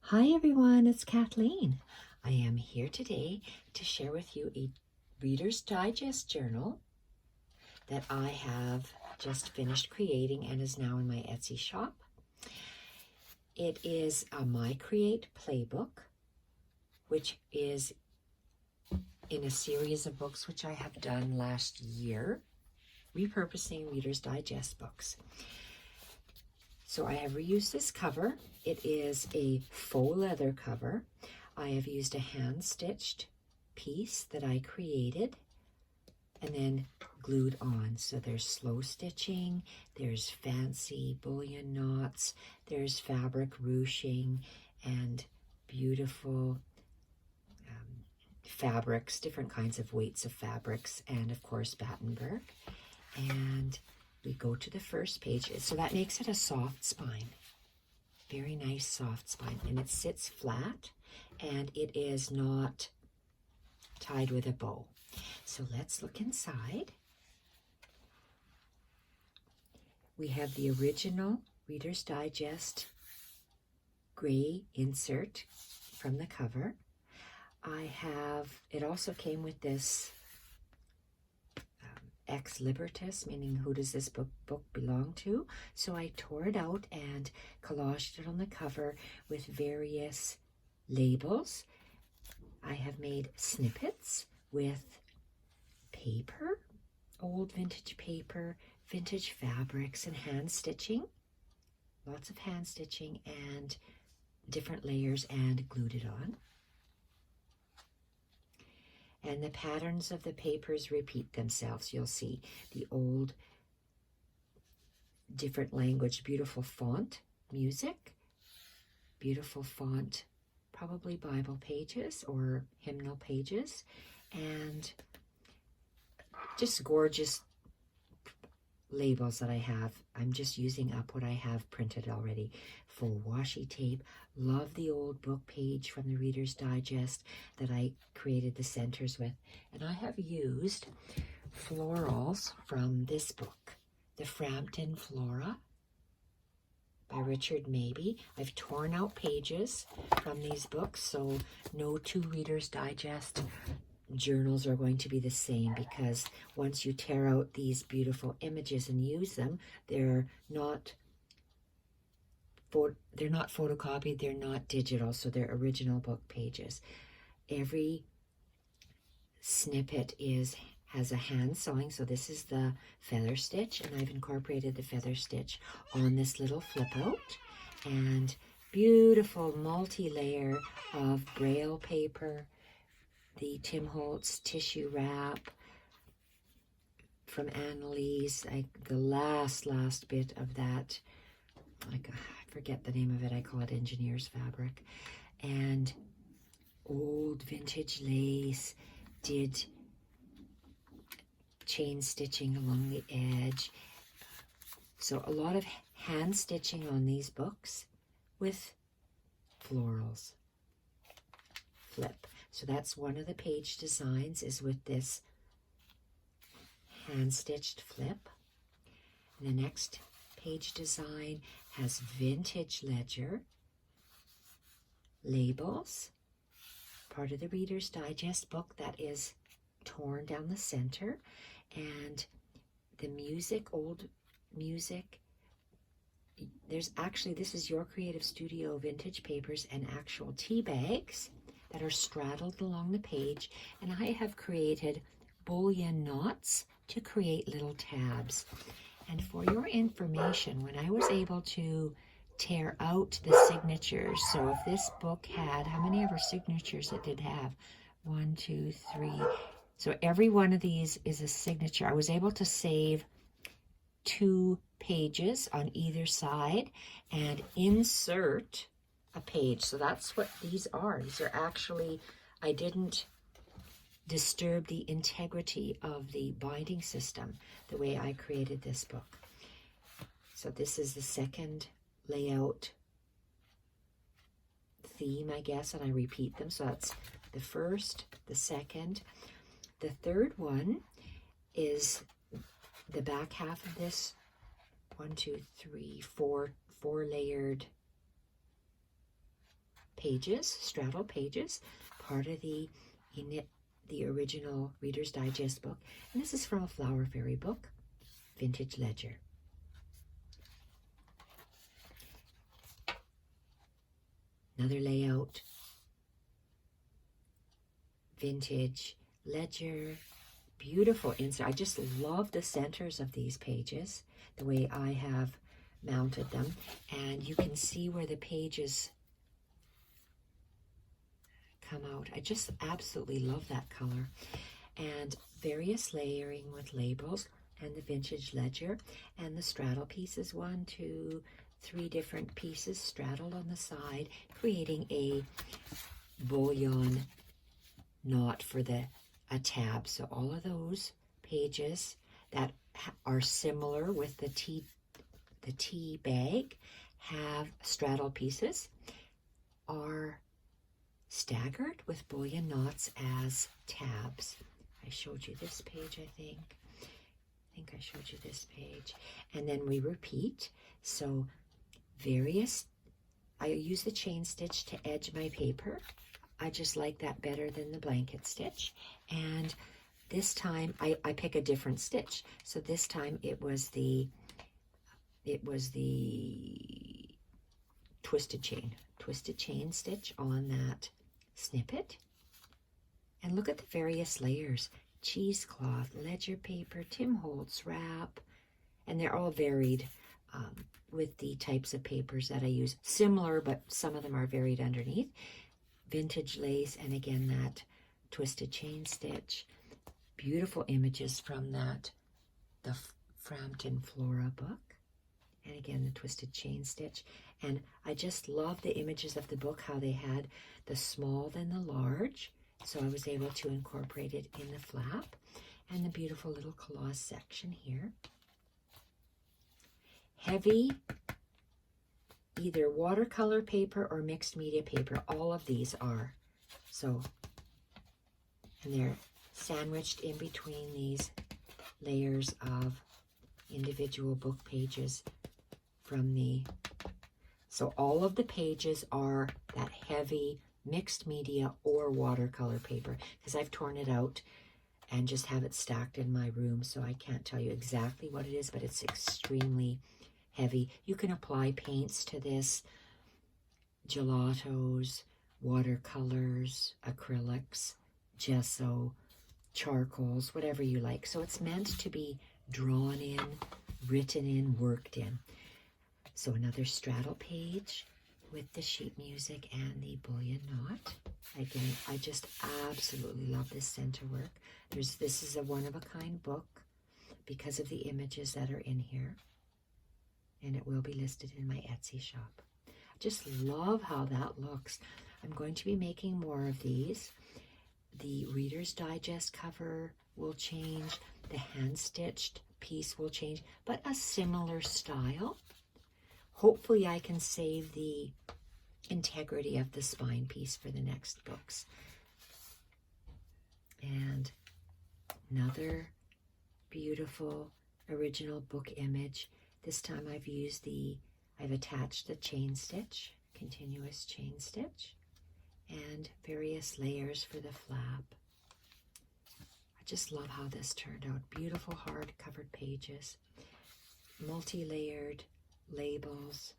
Hi everyone, it's Kathleen. I am here today to share with you a Reader's Digest journal that I have just finished creating and is now in my Etsy shop. It is a My Create playbook, which is in a series of books which I have done last year, repurposing Reader's Digest books. So I have reused this cover. It is a faux leather cover. I have used a hand-stitched piece that I created and then glued on. So there's slow stitching, there's fancy bullion knots, there's fabric ruching, and beautiful fabrics, different kinds of weights of fabrics, and of course Battenberg. And we go to the first page. So that makes it a soft spine. Very nice soft spine. And it sits flat and it is not tied with a bow. So let's look inside. We have the original Reader's Digest gray insert from the cover. It also came with this ex libris, meaning who does this book belong to? So I tore it out and collaged it on the cover with various labels. I have made snippets with paper, old vintage paper, vintage fabrics, and hand stitching. Lots of hand stitching and different layers, and glued it on. And the patterns of the papers repeat themselves. You'll see the old, different language, beautiful font, music, beautiful font, probably Bible pages or hymnal pages, and just gorgeous labels that I have. I'm just using up what I have printed already. Full washi tape. Love the old book page from the Reader's Digest that I created the centers with. And I have used florals from this book, the Frampton Flora by Richard Mabey. I've torn out pages from these books, so no two Reader's Digest journals are going to be the same, because once you tear out these beautiful images and use them, they're not photocopied, they're not digital, so they're original book pages. Every snippet has a hand sewing, so this is the feather stitch, and I've incorporated the feather stitch on this little flip out, and beautiful multi-layer of braille paper, the Tim Holtz tissue wrap from Annalise, the last bit of that, I forget the name of it, I call it engineer's fabric, and old vintage lace, did chain stitching along the edge. So a lot of hand stitching on these books with florals. Flip. So that's one of the page designs, is with this hand-stitched flip. And the next page design has vintage ledger, labels, part of the Reader's Digest book that is torn down the center, and the music, old music. There's actually, this is Your Creative Studio vintage papers and actual tea bags that are straddled along the page, and I have created bullion knots to create little tabs. And for your information, when I was able to tear out the signatures, so if this book had, how many ever signatures it did have? 1, 2, 3. So every one of these is a signature. I was able to save 2 pages on either side and insert a page. So that's what these are. These are actually, I didn't disturb the integrity of the binding system the way I created this book. So this is the second layout theme, I guess, and I repeat them. So that's the first, the second. The third one is the back half of this 1, 2, 3, 4 layered pages, straddle pages, part of the original Reader's Digest book. And this is from a Flower Fairy book, Vintage Ledger. Another layout, Vintage Ledger. Beautiful insert. I just love the centers of these pages, the way I have mounted them. And you can see where the pages come out. I just absolutely love that color. And various layering with labels and the Vintage Ledger and the straddle pieces, 1, 2, 3 different pieces straddled on the side, creating a bullion knot for a tab. So all of those pages that are similar with the tea bag have straddle pieces, are staggered with bullion knots as tabs. I showed you this page, I think. I think I showed you this page. And then we repeat. So I use the chain stitch to edge my paper. I just like that better than the blanket stitch. And this time I pick a different stitch. So this time it was the twisted chain stitch on that snippet. And look at the various layers: cheesecloth, ledger paper, Tim Holtz wrap, and they're all varied with the types of papers that I use. Similar, but some of them are varied underneath. Vintage lace, and again that twisted chain stitch. Beautiful images from the Frampton Flora book. And again, the twisted chain stitch. And I just love the images of the book, how they had the small and the large. So I was able to incorporate it in the flap. And the beautiful little collage section here. Heavy, either watercolor paper or mixed media paper. All of these are. So, and they're sandwiched in between these layers of individual book pages from so all of the pages are that heavy mixed media or watercolor paper, because I've torn it out and just have it stacked in my room, so I can't tell you exactly what it is, but it's extremely heavy. You can apply paints to this: gelatos, watercolors, acrylics, gesso, charcoals, whatever you like. So it's meant to be drawn in, written in, worked in. So another straddle page with the sheet music and the bullion knot. Again, I just absolutely love this center work. This is a one-of-a-kind book because of the images that are in here. And it will be listed in my Etsy shop. I just love how that looks. I'm going to be making more of these. The Reader's Digest cover will change. The hand-stitched piece will change, but a similar style. Hopefully I can save the integrity of the spine piece for the next books. And another beautiful original book image. This time I've attached the chain stitch, continuous chain stitch, and various layers for the flap. I just love how this turned out. Beautiful hard-covered pages, multi-layered labels,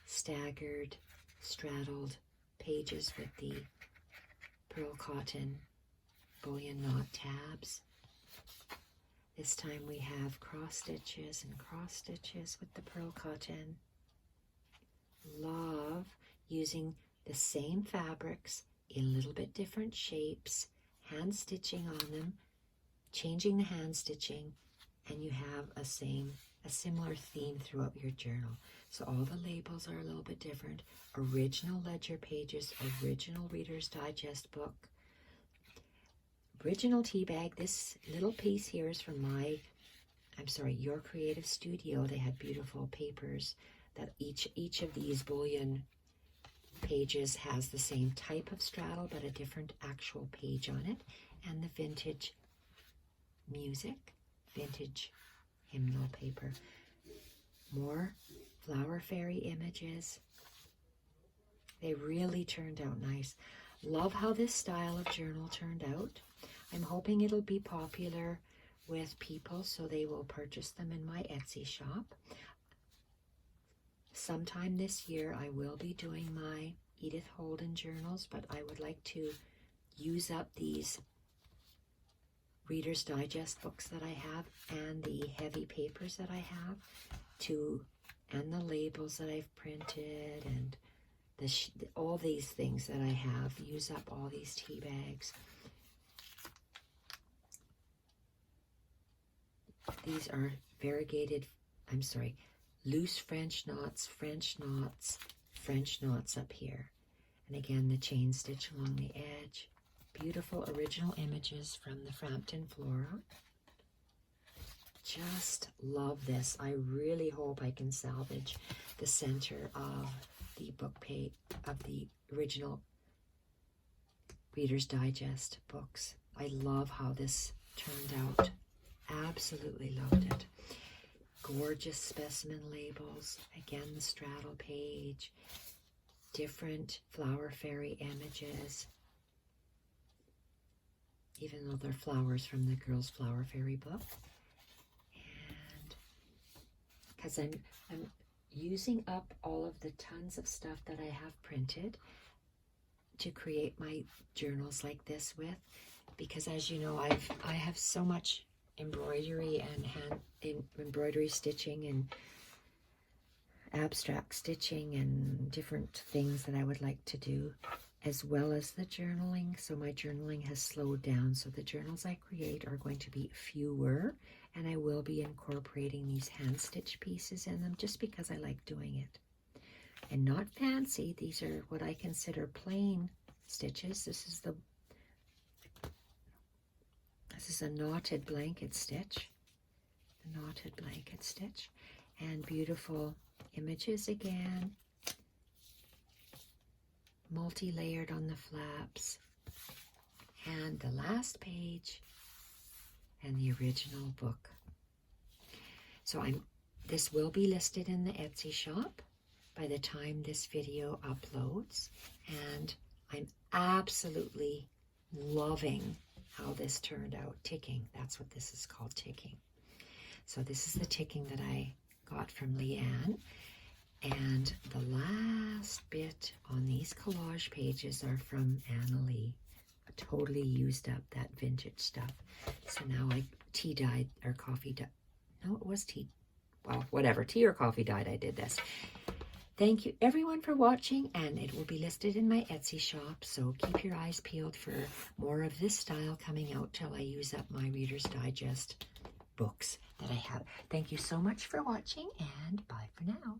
staggered, straddled pages with the pearl cotton bullion knot tabs. This time we have cross stitches and cross stitches with the pearl cotton. Love using the same fabrics in a little bit different shapes, hand stitching on them, changing the hand stitching, and you have a similar theme throughout your journal. So all the labels are a little bit different. Original ledger pages, original Reader's Digest book, original tea bag. This little piece here is from Your Creative Studio. They had beautiful papers that each of these bullion pages has the same type of straddle, but a different actual page on it. And the vintage music, vintage hymnal paper. More Flower Fairy images. They really turned out nice. Love how this style of journal turned out. I'm hoping it'll be popular with people so they will purchase them in my Etsy shop. Sometime this year I will be doing my Edith Holden journals, but I would like to use up these Reader's Digest books that I have and the heavy papers that I have and the labels that I've printed and all these things that I have. Use up all these tea bags. These are loose French knots up here. And again, the chain stitch along the edge. Beautiful original images from the Frampton Flora. Just love this. I really hope I can salvage the center of the book page of the original Reader's Digest books. I love how this turned out. Absolutely loved it. Gorgeous specimen labels. Again, the straddle page. Different Flower Fairy images. Even though they're flowers from the Girls Flower Fairy book. And because I'm using up all of the tons of stuff that I have printed to create my journals like this with, because as you know, I have so much embroidery and embroidery stitching and abstract stitching and different things that I would like to do, as well as the journaling. So my journaling has slowed down, so the journals I create are going to be fewer, and I will be incorporating these hand stitch pieces in them just because I like doing it. And not fancy. These are what I consider plain stitches. This is a knotted blanket stitch. The knotted blanket stitch. And beautiful images again. Multi-layered on the flaps. And the last page. And the original book. So this will be listed in the Etsy shop by the time this video uploads. And I'm absolutely loving how this turned out. Ticking, that's what this is called, ticking. So this is the ticking that I got from Leanne. And the last bit on these collage pages are from Annalie. I totally used up that vintage stuff. So now tea dyed or coffee dyed. No, it was tea. Well, whatever, tea or coffee dyed, I did this. Thank you everyone for watching, and it will be listed in my Etsy shop, so keep your eyes peeled for more of this style coming out till I use up my Reader's Digest books that I have. Thank you so much for watching, and bye for now.